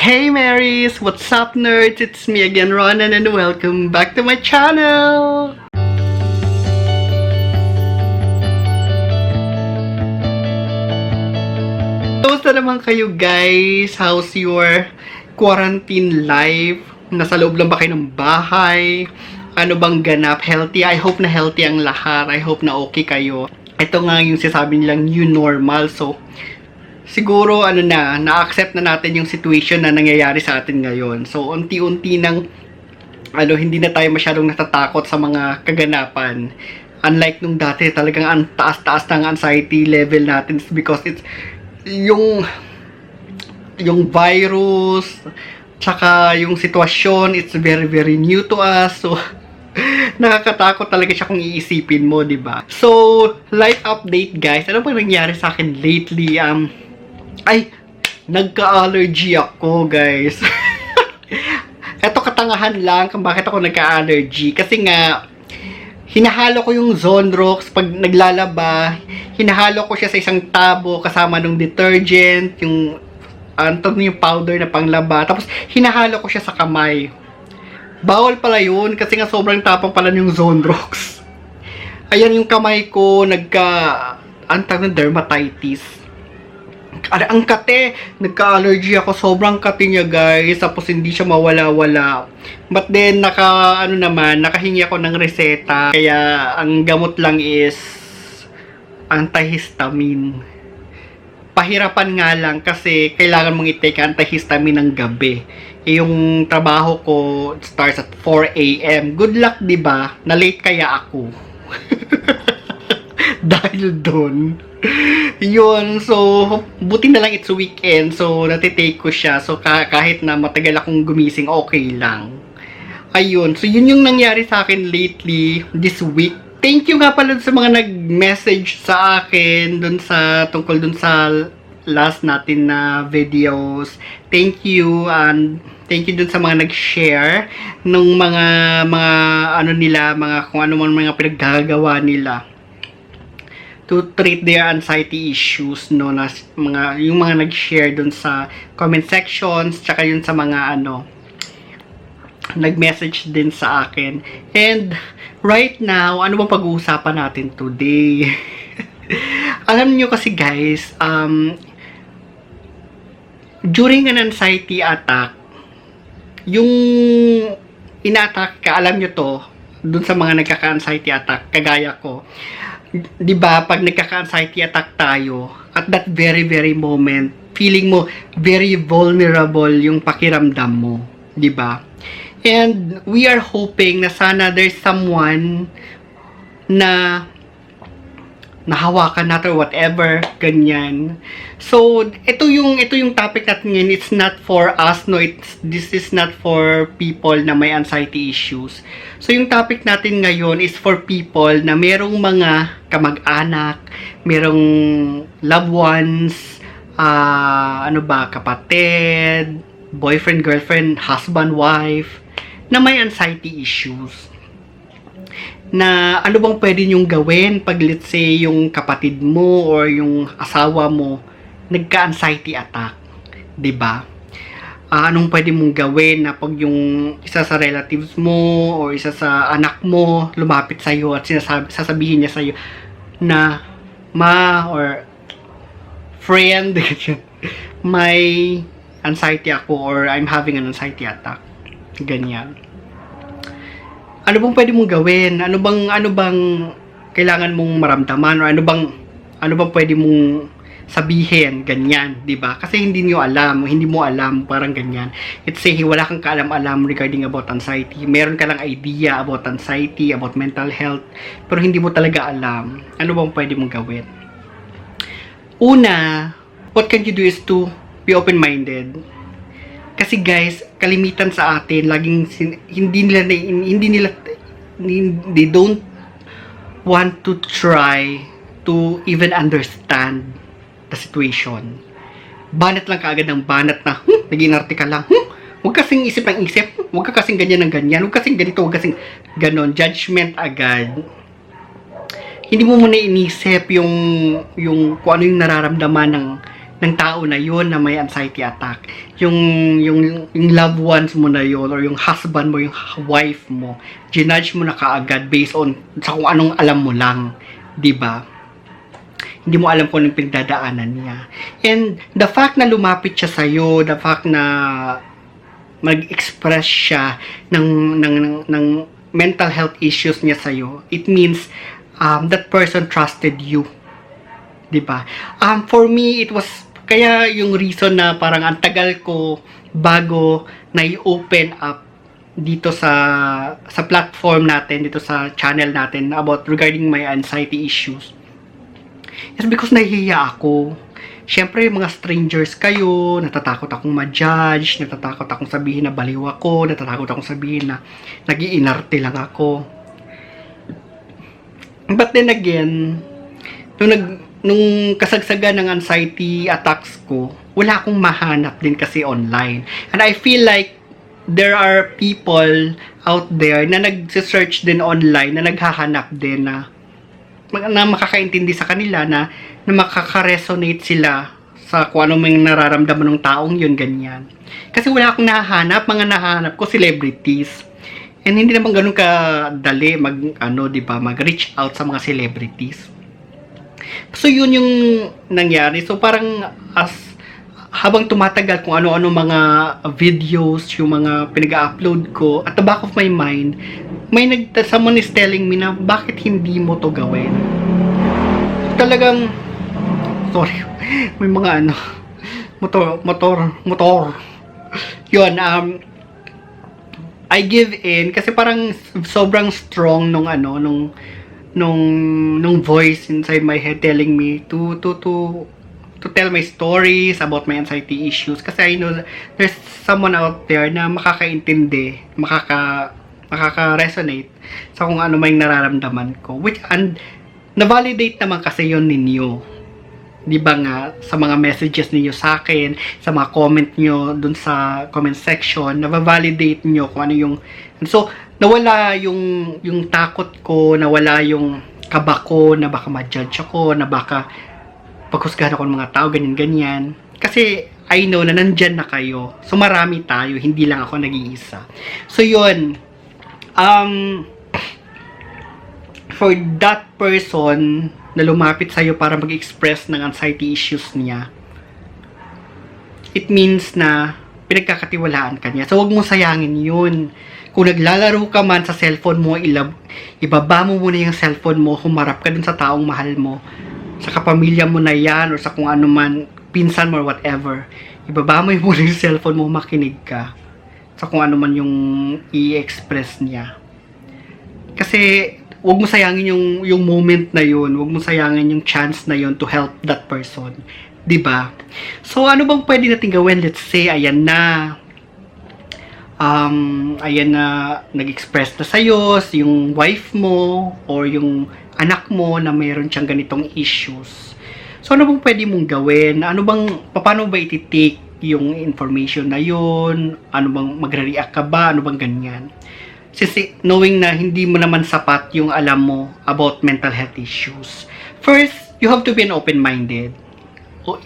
Hey Marys! What's up nerds? It's me again, Ronan, and welcome back to my channel! Kamusta naman kayo guys? How's your quarantine life? Nasa loob lang ba kayo ng bahay? Ano bang ganap? Healthy? I hope na healthy ang lahat. I hope na okay kayo. Ito nga yung sinasabi nilang new normal. So, siguro na-accept na natin yung situation na nangyayari sa atin ngayon. So, unti-unti nang hindi na tayo masyadong natatakot sa mga kaganapan. Unlike nung dati, talagang ang taas-taas ng anxiety level natin because it's yung virus, tsaka yung sitwasyon, it's very very new to us. So, nakakatakot talaga siya kung iisipin mo, di ba? So, life update guys. Ano bang nangyari sa akin lately? Nagka-allergy ako, guys. Eto katangahan lang kung bakit ako nagka-allergy. Kasi nga, hinahalo ko yung Zonrox pag naglalaba. Hinahalo ko siya sa isang tabo kasama ng detergent, yung powder na panglaba. Tapos, hinahalo ko siya sa kamay. Bawal pala yun kasi nga sobrang tapang pala yung Zonrox. Ayan yung kamay ko, dermatitis. Ang kate, nagka-allergy ako, sobrang kate niya guys, tapos hindi siya mawala-wala. But then, nakahingi ako ng reseta, kaya ang gamot lang is antihistamine. Pahirapan nga lang kasi kailangan mong i-take antihistamine ng gabi. Yung trabaho ko starts at 4 AM. Good luck, di ba? Na-late kaya ako. Dahil doon. Yun, so, buti na lang it's weekend, so, natitake ko siya. So, kahit na matagal akong gumising, okay lang. Ayun, so, yun yung nangyari sa akin lately, this week. Thank you nga pala sa mga nag-message sa akin tungkol dun sa last natin na videos. Thank you, and thank you dun sa mga nag-share nung mga kung ano man mga pinaggagawa nila to treat their anxiety issues, no, na yung mga nag-share dun sa comment sections, tsaka yun sa mga nag-message din sa akin. And right now, ano bang pag-uusapan natin today? Alam niyo kasi guys, during an anxiety attack, yung ina-attack ka, alam niyo to, dun sa mga nagkaka-anxiety attack, kagaya ko, di ba, pag nagkaka-anxiety attack tayo, at that very, very moment, feeling mo very vulnerable yung pakiramdam mo, di ba? And we are hoping na sana there's someone na nahawakan natin or whatever, ganyan. So, ito yung topic natin ngayon. It's not for us, no. This is not for people na may anxiety issues. So, yung topic natin ngayon is for people na merong mga kamag-anak, merong loved ones, kapatid, boyfriend, girlfriend, husband, wife, na may anxiety issues. Na ano bang pwede nyong gawin pag let's say yung kapatid mo or yung asawa mo nagka-anxiety attack, 'di ba? Anong pwede mong gawin na pag yung isa sa relatives mo or isa sa anak mo lumapit sa iyo at sasabihin niya sa iyo na ma or friend may anxiety ako or I'm having an anxiety attack. Ganyan. Ano bang pwede mong gawin? Ano bang kailangan mong maramdaman or ano bang pwede mong sabihin, ganyan, 'di ba? Kasi hindi mo alam, parang ganyan. It's say wala kang kaalam-alam regarding about anxiety. Meron ka lang idea about anxiety, about mental health, pero hindi mo talaga alam. Ano bang pwede mong gawin? Una, what can you do is to be open-minded. Kasi guys, kalimitan sa atin, laging they don't want to try to even understand the situation. Banat lang kaagad ng banat na, nag-inarte ka lang, huwag kasing isip ng isip, huwag ka kasing ganyan ng ganyan, huwag kasing ganito, huwag kasing ganon, judgment agad. Hindi mo muna inisip yung kung ano yung nararamdaman ng ng tao na yun na may anxiety attack. Yung loved ones mo na yun, or yung husband mo, yung wife mo, ginudge mo na kaagad based on sa kung anong alam mo lang, 'di ba? Hindi mo alam kung anong pinagdadaanan niya. And the fact na lumapit siya sa'yo, the fact na mag-express siya ng mental health issues niya sa'yo, it means that person trusted you. 'Di ba? For me, it was, kaya yung reason na parang ang tagal ko bago na-open up dito sa platform natin, dito sa channel natin about regarding my anxiety issues. It's because nahihiya ako. Siyempre, mga strangers kayo, natatakot akong ma-judge, natatakot akong sabihin na baliw ako, natatakot akong sabihin na nag-iinarte lang ako. But then again, nung kasagsagan ng anxiety attacks ko, wala akong mahanap din kasi online. And I feel like there are people out there na nag-search din online, na naghahanap din na makakaintindi sa kanila, na makaka-resonate sila sa kung ano may nararamdaman ng taong yun, ganyan. Kasi wala akong nahahanap, mga nahanap ko celebrities. And hindi naman ganun kadali mag-reach out sa mga celebrities. So yun yung nangyari. So parang habang tumatagal kung ano-ano mga videos, yung mga pinag-upload ko, at the back of my mind, someone is telling me na bakit hindi mo to gawin. Talagang, sorry, may mga motor. Yun, I give in kasi parang sobrang strong nung voice inside my head telling me to tell my stories about my anxiety issues, kasi I know there's someone out there na makakaintindi, makaka-resonate sa kung ano may nararamdaman ko, and na-validate naman kasi yun ninyo, di ba nga, sa mga messages niyo sa akin, sa mga comment niyo dun sa comment section, na-validate niyo kung ano yung, so nawala yung takot ko, nawala yung kaba ko na baka ma-judge ako, na baka paghusgahan ako ng mga tao, ganyan. Kasi I know na nandyan na kayo. So marami tayo, hindi lang ako nag-iisa. So yun, for that person na lumapit sa'yo para mag-express ng anxiety issues niya, it means na pinagkakatiwalaan ka niya. So wag mo sayangin yun. Kung naglalaro ka man sa cellphone mo, ibaba mo muna yung cellphone mo, humarap ka dun sa taong mahal mo, sa kapamilya mo na yan, or sa kung ano man, pinsan mo or whatever. Ibaba mo muna yung cellphone mo, makinig ka sa kung ano man yung i-express niya. Kasi wag mo sayangin yung moment na yun, wag mo sayangin yung chance na yun to help that person, 'di ba? So ano bang pwede natin gawin? Let's say ayan na nag-express na sa'yo yung wife mo or yung anak mo na mayroon siyang ganitong issues. So ano bang pwede mong gawin? Paano ba iti-take yung information na yun? Ano bang magre-react ka ba? Ano bang ganyan? Since knowing na hindi mo naman sapat yung alam mo about mental health issues, first, you have to be an open-minded.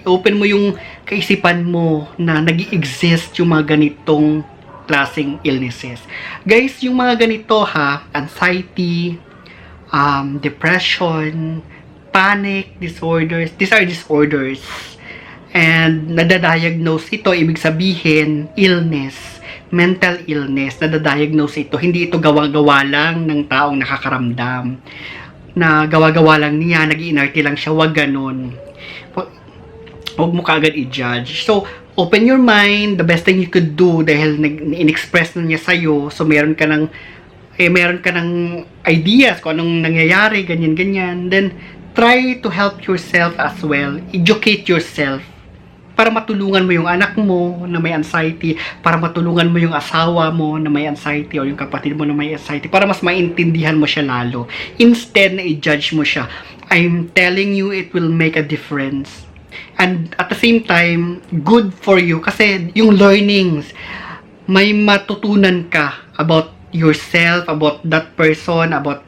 Open mo yung kaisipan mo na nag-i-exist yung mga ganitong klaseng illnesses. Guys, yung mga ganito anxiety, depression, panic disorders, these are disorders. And nadadiagnose ito, ibig sabihin, illness, mental illness, nadadiagnose ito. Hindi ito gawa-gawa lang ng taong nakakaramdam. Na gawa-gawa lang niya, nag-iinarte lang siya, wag ganun. Huwag mo kaagad i-judge. So, open your mind, the best thing you could do, dahil in-express na niya sa'yo, so meron ka ng ideas kung anong nangyayari, ganyan. Then, try to help yourself as well. Educate yourself. Para matulungan mo yung anak mo na may anxiety, para matulungan mo yung asawa mo na may anxiety, o yung kapatid mo na may anxiety, para mas maintindihan mo siya lalo. Instead na i-judge mo siya. I'm telling you, it will make a difference. And at the same time, good for you kasi yung learnings, may matutunan ka about yourself, about that person, about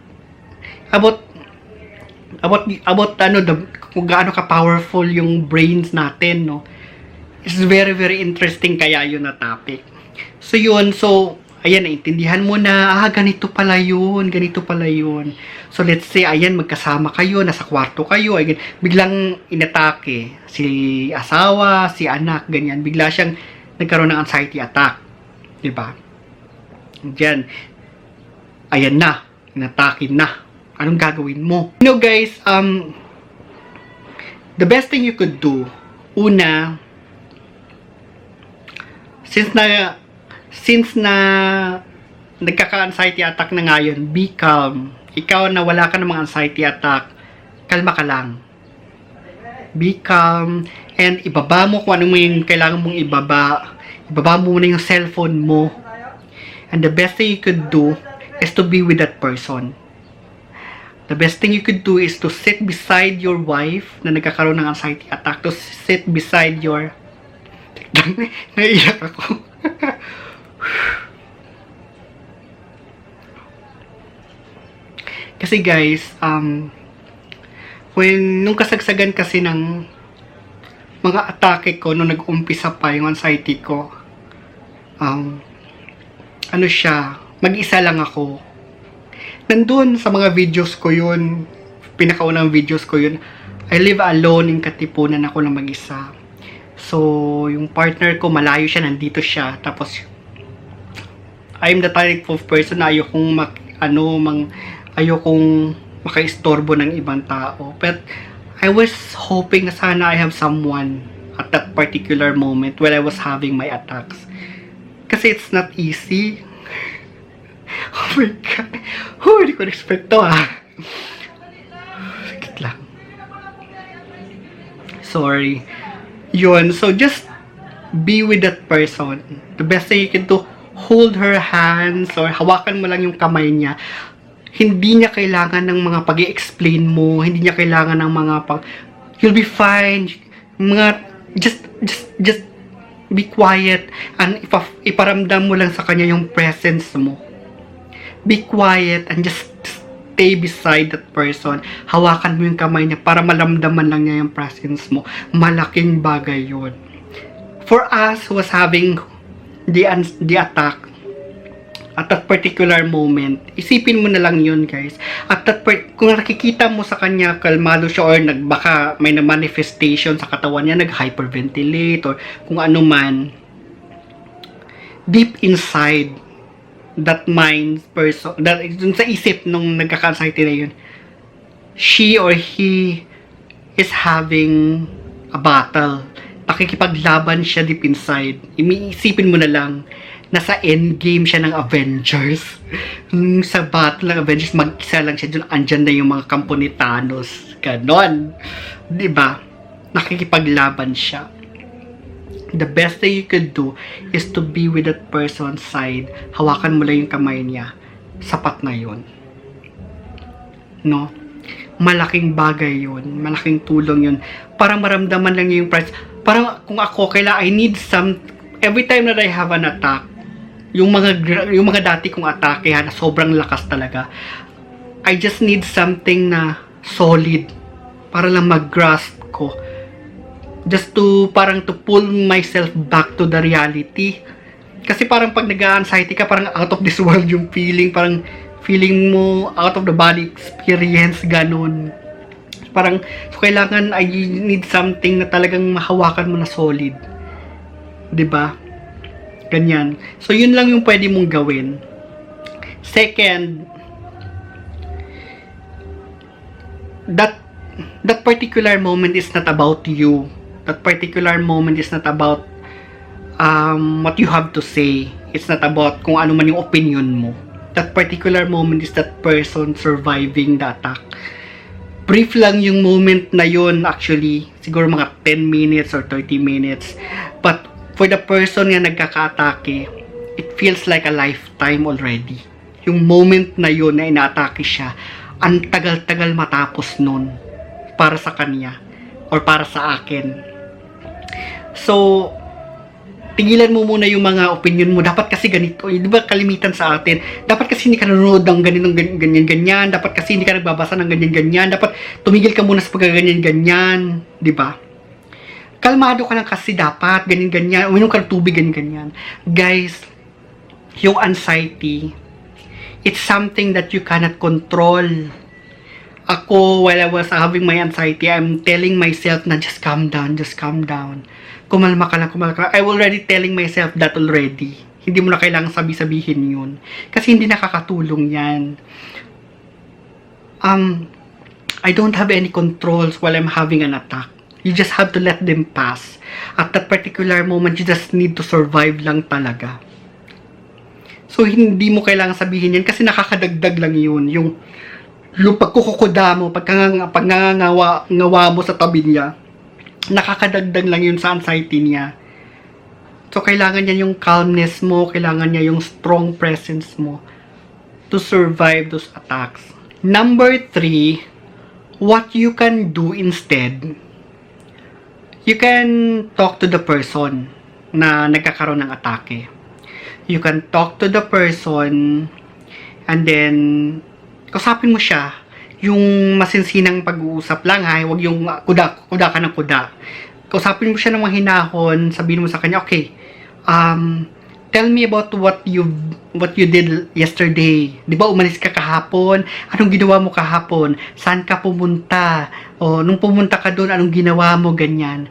kung gaano ka powerful yung brains natin, no? It's very, very interesting kaya yun na topic. So, yun. So, ayan, naintindihan mo na, ganito pala yun. So, let's say, ayan, magkasama kayo, nasa kwarto kayo, ayan, biglang inatake si asawa, si anak, ganyan. Bigla siyang nagkaroon ng anxiety attack. Diba? Diyan. Ayan na. Inatake na. Anong gagawin mo? You know, guys, the best thing you could do, una, since na nagkaka-anxiety attack na ngayon, be calm. Ikaw na wala ka namang anxiety attack, kalma ka lang. Be calm, and ibaba mo kung ano mo yung kailangan mong ibaba. Ibaba mo muna yung cellphone mo. And the best thing you could do is to be with that person. The best thing you could do is to sit beside your wife na nagkakaroon ng anxiety attack. To sit beside your... Naiyak ako. Kasi guys, nung kasagsagan kasi ng mga atake ko, nung nag-umpisa pa yung anxiety ko, mag-isa lang ako. Nandun sa mga videos ko yun, pinakaunang videos ko yun, I live alone in Katipunan, ako lang mag-isa. So, yung partner ko, malayo siya, nandito siya. Tapos, I'm the type of person na ayokong makaistorbo ng ibang tao. But, I was hoping na sana I have someone at that particular moment when I was having my attacks. Kasi it's not easy. Oh my God. Hindi ko na-expect to, Sakit lang. Sorry. Yun. So, just be with that person. The best thing you can do, hold her hands or hawakan mo lang yung kamay niya. Hindi niya kailangan ng mga pag-i-explain mo. Hindi niya kailangan ng mga you'll be fine. Just be quiet. And iparamdam mo lang sa kanya yung presence mo. Be quiet and just stay beside that person. Hawakan mo yung kamay niya para malamdaman lang niya yung presence mo. Malaking bagay yun. For us who was having the attack at that particular moment, isipin mo na lang yun, guys. Kung nakikita mo sa kanya, kalmado siya or baka may na-manifestation sa katawan niya, nag-hyperventilate or kung ano man, deep inside that mind person, sa isip nung nagkaka-anxiety na yun, she or he is having a battle. Pakikipaglaban siya deep inside. Iisipin mo na lang, nasa endgame siya ng Avengers. Sa battle ng Avengers, mag-isa lang siya dun, andyan na yung mga kampo ni Thanos. Ganon. Diba? Nakikipaglaban siya. The best thing you could do is to be with that person's side. Hawakan mo lang yung kamay niya. Sapat na yun. No? Malaking bagay yun. Malaking tulong yun. Para maramdaman lang yung price. Parang kung ako, I need every time that I have an attack, yung mga dati kong atake na sobrang lakas talaga, I just need something na solid para lang mag-grasp ko. Just to pull myself back to the reality. Kasi parang pag nag-anxiety ka, parang out of this world yung feeling. Parang feeling mo out of the body experience, ganun. Parang, so kailangan I need something na talagang mahawakan mo na solid. 'Di ba? Ganyan. So, yun lang yung pwede mong gawin. Second, that particular moment is not about you. That particular moment is not about what you have to say. It's not about kung ano man yung opinion mo. That particular moment is that person surviving the attack. Brief lang yung moment na yun, actually. Siguro mga 10 minutes or 30 minutes. But for the person na nagkaka-atake, it feels like a lifetime already. Yung moment na yun na ina-atake siya, ang tagal-tagal matapos nun para sa kanya or para sa akin. So, tigilan mo muna yung mga opinion mo. Dapat kasi ganito. Di ba kalimitan sa atin? Dapat kasi hindi ka nanonood ng ganyan-ganyan. Dapat kasi hindi ka nagbabasa ng ganyan-ganyan. Dapat tumigil ka muna sa pagkaganyan-ganyan. Di ba? Kalmado ka lang kasi dapat. Ganyan-ganyan. Uminom ka ng tubig, ganyan-ganyan. Guys, yung anxiety, it's something that you cannot control. Ako, while I was having my anxiety, I'm telling myself na just calm down, just calm down. Kumalma ka lang, kumalma ka lang. I'm already telling myself that already. Hindi mo na kailangang sabi-sabihin yun. Kasi hindi nakakatulong yan. I don't have any controls while I'm having an attack. You just have to let them pass. At that particular moment, you just need to survive lang talaga. So, hindi mo kailangang sabihin yan kasi nakakadagdag lang yun. Yung pagkukukuda mo, pagngangawa mo sa tabi niya, nakakadagdag lang yun sa anxiety niya. So, kailangan niya yung calmness mo, kailangan niya yung strong presence mo to survive those attacks. Number 3, what you can do instead, you can talk to the person na nagkakaroon ng atake. You can talk to the person and then kausapin mo siya. Yung masinsinang pag-uusap lang ha, huwag yung kuda ka ng kuda. Kausapin mo siya ng mahinahon, sabihin mo sa kanya, okay, tell me about what you did yesterday. Di ba umalis ka kahapon? Anong ginawa mo kahapon? Saan ka pumunta? O nung pumunta ka doon, anong ginawa mo? Ganyan.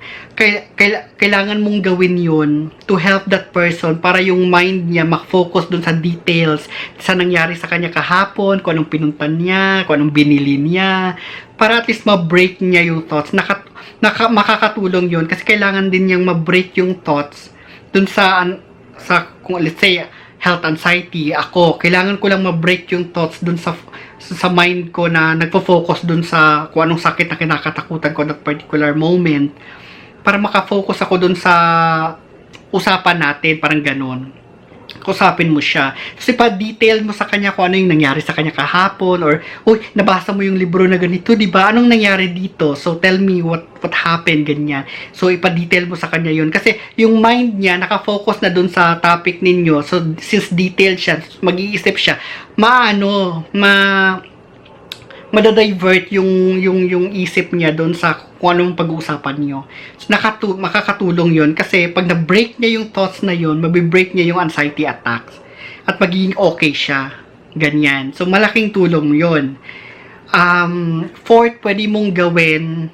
Kailangan mong gawin yun to help that person para yung mind niya mak-focus doon sa details sa nangyari sa kanya kahapon, kung anong pinuntan niya, kung anong binili niya, para at least ma-break niya yung thoughts. Makakatulong yun kasi kailangan din niyang ma-break yung thoughts doon sa kung let's say health anxiety, ako kailangan ko lang ma-break yung thoughts dun sa mind ko na nagfo-focus dun sa kung anong sakit na kinakatakutan ko that particular moment para makafocus ako dun sa usapan natin, parang ganun. Kausapin mo siya. Kasi pa-detail mo sa kanya kung ano yung nangyari sa kanya kahapon or, uy, nabasa mo yung libro na ganito, di ba? Anong nangyari dito? So, tell me what happened, ganyan. So, ipa-detail mo sa kanya yun. Kasi, yung mind niya, nakafocus na dun sa topic ninyo. So, since detailed siya, mag-iisip siya, madadivert yung isip niya doon sa kung anong pag-uusapan niyo. So, makakatulong yun kasi pag na-break niya yung thoughts na yun, mabibreak niya yung anxiety attacks at magiging okay siya. Ganyan. So, malaking tulong yun. Fourth, pwede mong gawin,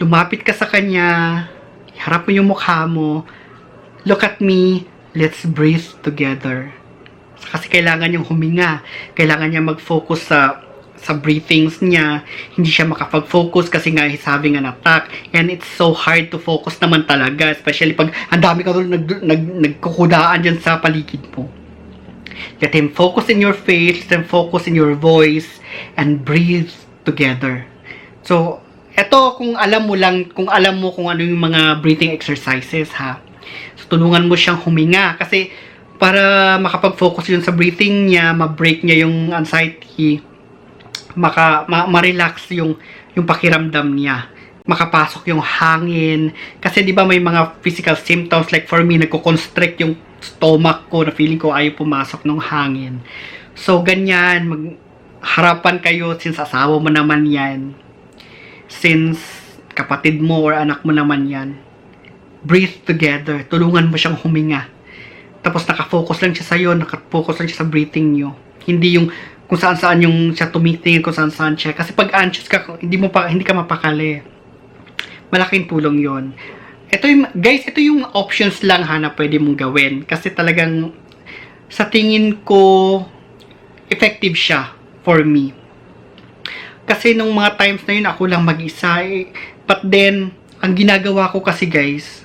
lumapit ka sa kanya, harap mo yung mukha mo, look at me, let's breathe together. Kasi kailangan niyang huminga, kailangan niya mag-focus sa breathings niya, hindi siya makapag-focus kasi nga he's having an attack, and it's so hard to focus naman talaga, especially pag ang dami ka doon nagkukudaan dyan sa paligid mo. Let him focus in your face, let him focus in your voice, and breathe together. So, eto kung alam mo kung ano yung mga breathing exercises ha. So, tulungan mo siyang huminga kasi para makapag-focus yun sa breathing niya, ma-break niya yung anxiety, ma-relax yung pakiramdam niya, makapasok yung hangin kasi di ba may mga physical symptoms like for me nagko-constrict yung stomach ko na feeling ko ayaw pumasok ng hangin. So ganyan, harapan kayo since asawa mo naman yan, since kapatid mo or anak mo naman yan, breathe together, tulungan mo siyang huminga, tapos nakafocus lang siya sa'yo, nakafocus lang siya sa breathing nyo, hindi yung kung saan-saan yung siya tumitingin, kung saan-saan siya. Kasi pag anxious ka, hindi ka mapakali. Malaking tulong yon. Guys, ito yung options lang ha na pwede mong gawin. Kasi talagang sa tingin ko, effective siya for me. Kasi nung mga times na yun, ako lang mag-isa. But then, ang ginagawa ko kasi guys,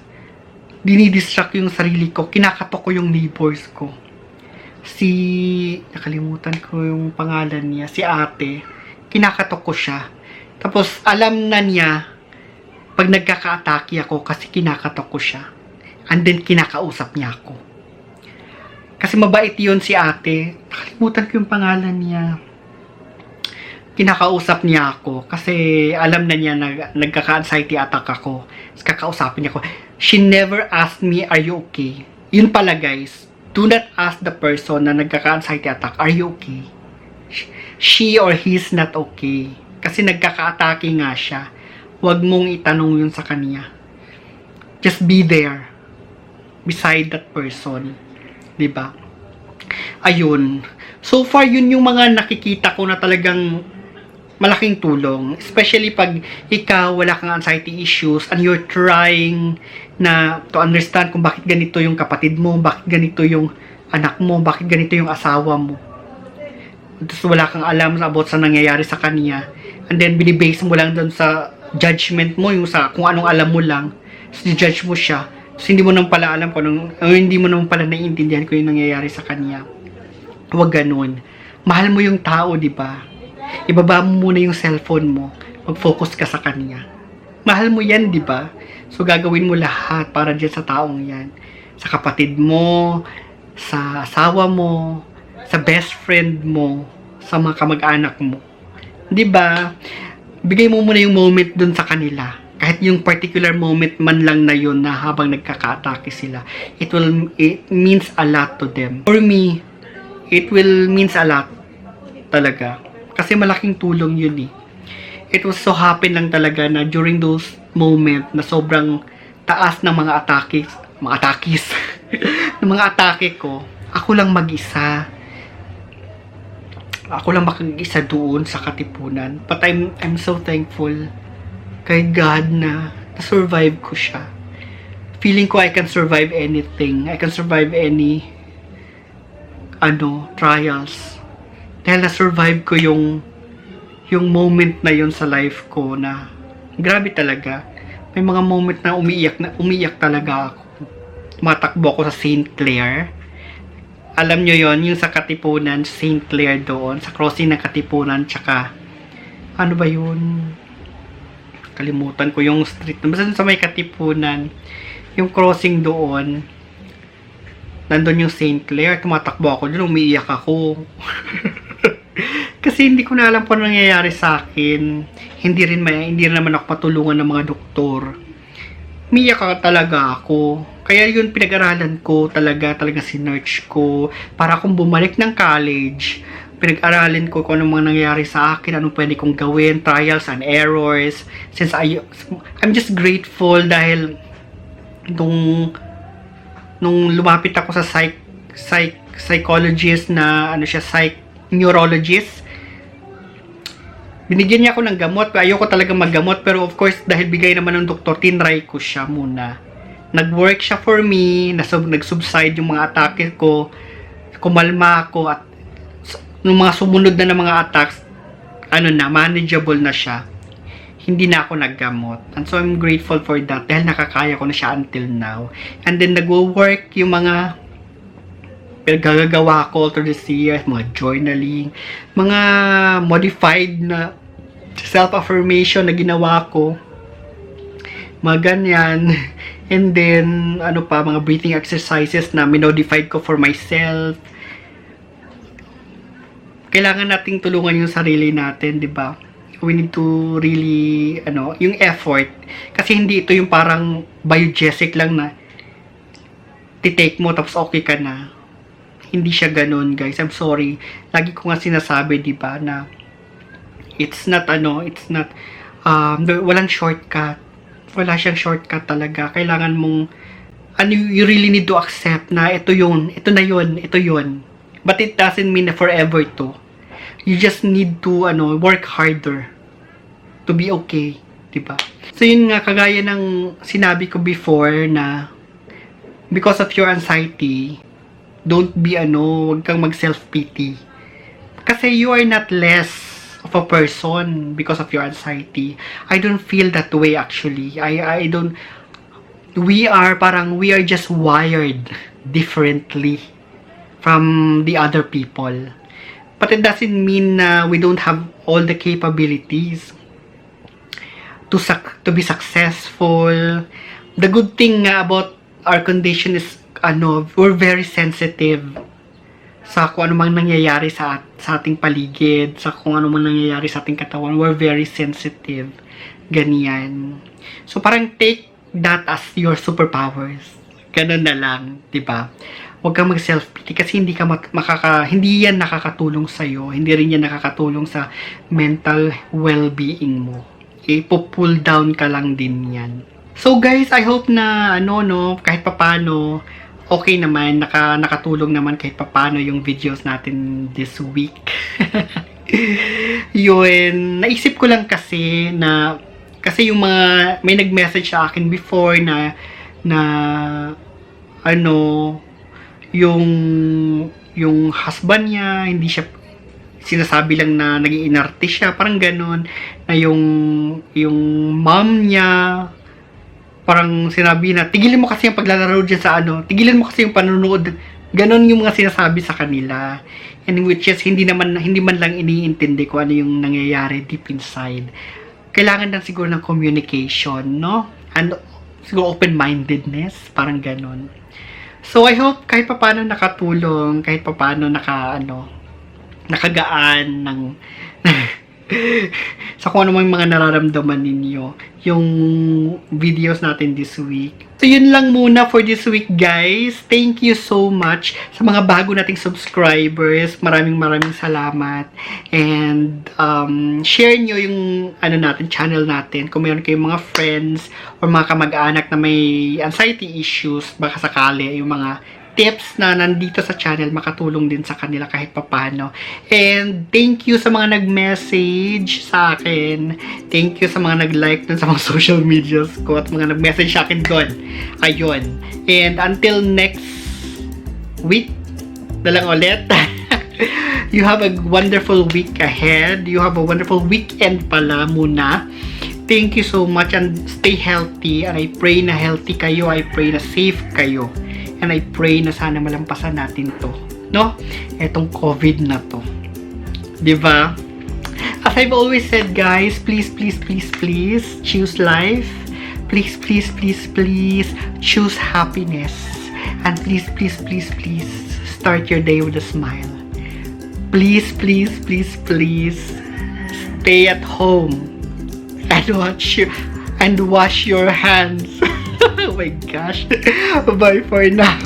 dinidistract yung sarili ko. Kinakatok ko yung neighbors ko. Nakalimutan ko yung pangalan niya, si ate, kinakatok ko siya. Tapos, alam na niya, pag nagkaka-atake ako, kasi kinakatok ko siya. And then, kinakausap niya ako. Kasi mabait yun si ate. Nakalimutan ko yung pangalan niya. Kinakausap niya ako, kasi alam na niya na nagkaka-anxiety attack ako. Tapos, kakausapin niya ako. She never asked me, are you okay? Yun pala guys, do not ask the person na nagkaka-anxiety attack, are you okay? She or he's not okay. Kasi nagkaka-atake nga siya. Huwag mong itanong yun sa kanya. Just be there. Beside that person. Diba? Ayun. So far, yun yung mga nakikita ko na talagang malaking tulong. Especially pag ikaw wala kang anxiety issues and you're trying na to understand kung bakit ganito yung kapatid mo, bakit ganito yung anak mo, bakit ganito yung asawa mo. Tapos wala kang alam about sa nangyayari sa kanya. And then binibase mo lang doon sa judgment mo, yung sa kung anong alam mo lang. Tapos judge mo siya. Tapos hindi mo naman pala alam kung anong, hindi mo naman pala naiintindihan kung yung nangyayari sa kanya. Huwag ganun. Mahal mo yung tao, di ba? Ibaba mo muna yung cellphone mo. Mag-focus ka sa kanya. Mahal mo yan, di ba? So, gagawin mo lahat para dyan sa taong yan. Sa kapatid mo, sa asawa mo, sa best friend mo, sa mga kamag-anak mo. Di ba? Bigay mo muna yung moment dun sa kanila. Kahit yung particular moment man lang na yun na habang nagkaka-atake sila. It means a lot to them. For me, it will means a lot talaga. Kasi malaking tulong yun eh. It was so happen lang talaga na during those moment na sobrang taas ng mga atakis, ng mga atake ko, ako lang mag-isa. Ako lang makag-isa doon sa Katipunan. But I'm so thankful kay God na na-survive ko siya. Feeling ko I can survive anything. I can survive any trials. Dahil na-survive ko yung moment na yun sa life ko na grabe talaga. May mga moment na umiiyak talaga ako. Tumatakbo ako sa St. Clair. Alam nyo yon yung sa Katipunan, St. Clair doon, sa crossing ng Katipunan, tsaka ano ba yun? Kalimutan ko yung street. Basta sa may Katipunan, yung crossing doon, nandun yung St. Clair, tumatakbo ako doon, umiiyak ako. Kasi hindi ko na alam kung ano nangyayari sa akin. Hindi rin naman ako patulungan ng mga doktor. Umiiyak talaga ako. Kaya yun pinag-aralan ko talaga sinerch ko para kung bumalik ng college, pinag-aralin ko kung ano mga nangyayari sa akin, anong pwede kong gawin, trials and errors. Since I'm just grateful dahil nung lumapit ako sa psychologist na neurologist, binigyan niya ako ng gamot. Ayoko talaga maggamot, pero of course dahil bigay naman ng doktor, tinry ko siya muna. Nag-work siya for me, nag-subside yung mga atake ko, kumalma ako, at nung mga sumunod na mga attacks, manageable na siya. Hindi na ako naggamot. And so I'm grateful for that dahil nakakaya ko na siya until now. And then nag-work yung mga gagagawa ko through this year, mga journaling, mga modified na self-affirmation na ginawa ko, mga ganyan. And then, mga breathing exercises na minodified ko for myself. Kailangan nating tulungan yung sarili natin, di ba? We need to really, yung effort. Kasi hindi ito yung parang biogesic lang na titake mo tapos okay ka na. Hindi siya ganun, guys. I'm sorry. Lagi ko nga sinasabi, di ba, na walang shortcut. Wala siyang shortcut talaga. Kailangan mong, you really need to accept na ito na yun. But it doesn't mean na forever to. You just need to, work harder to be okay. Diba? So, yun nga, kagaya ng sinabi ko before na because of your anxiety, don't be, wag kang mag-self-pity. Kasi you are not less of a person because of your anxiety. I don't feel that way actually. I don't, we are just wired differently from the other people. But it doesn't mean na we don't have all the capabilities to be successful. The good thing about our condition is we're very sensitive sa kung ano mang nangyayari sa ating paligid, sa kung ano mang nangyayari sa ating katawan. We're very sensitive. Ganyan. So, parang take that as your superpowers. Ganun na lang, 'di ba? Huwag kang mag-self-pity kasi hindi ka hindi yan nakakatulong sa iyo, hindi rin yan nakakatulong sa mental well-being mo. Ipo-pull down ka lang din yan. So guys, I hope na kahit papano okay naman, nakatulong naman kahit papano yung videos natin this week. Yun, naisip ko lang kasi yung mga may nag-message sa akin before na yung husband niya, hindi siya sinasabi lang na naging inarte siya, parang ganon, na yung mom niya parang sinabi na tigilan mo kasi yung paglalaro dyan sa tigilan mo kasi yung panonood, ganon yung mga sinasabi sa kanila, and which is hindi man lang iniintindi kung ano yung nangyayari deep inside. Kailangan lang siguro ng communication, no? And siguro open-mindedness, parang ganon. So, I hope kahit papaano nakatulong, kahit papaano nakagaan ng sa kung ano mang mga nararamdaman ninyo yung videos natin this week. So, yun lang muna for this week, guys. Thank you so much sa mga bago nating subscribers. Maraming salamat. And, share nyo yung channel natin. Kung mayroon kayong mga friends or mga kamag-anak na may anxiety issues, baka sakali yung mga tips na nandito sa channel makatulong din sa kanila kahit papano. And thank you sa mga nag-message sa akin. Thank you sa mga nag-like dun sa mga social medias ko at mga nag-message sa akin doon. Ayun. And until next week na lang ulit. You have a wonderful week ahead. You have a wonderful weekend pala muna. Thank you so much and stay healthy. And I pray na healthy kayo. I pray na safe kayo. And I pray na sana malampasan natin to, no? Etong COVID na to. 'Di ba? As I've always said, guys, please choose life. Please choose happiness. And please start your day with a smile. Please stay at home and wash your hands. Oh my gosh. Bye for now.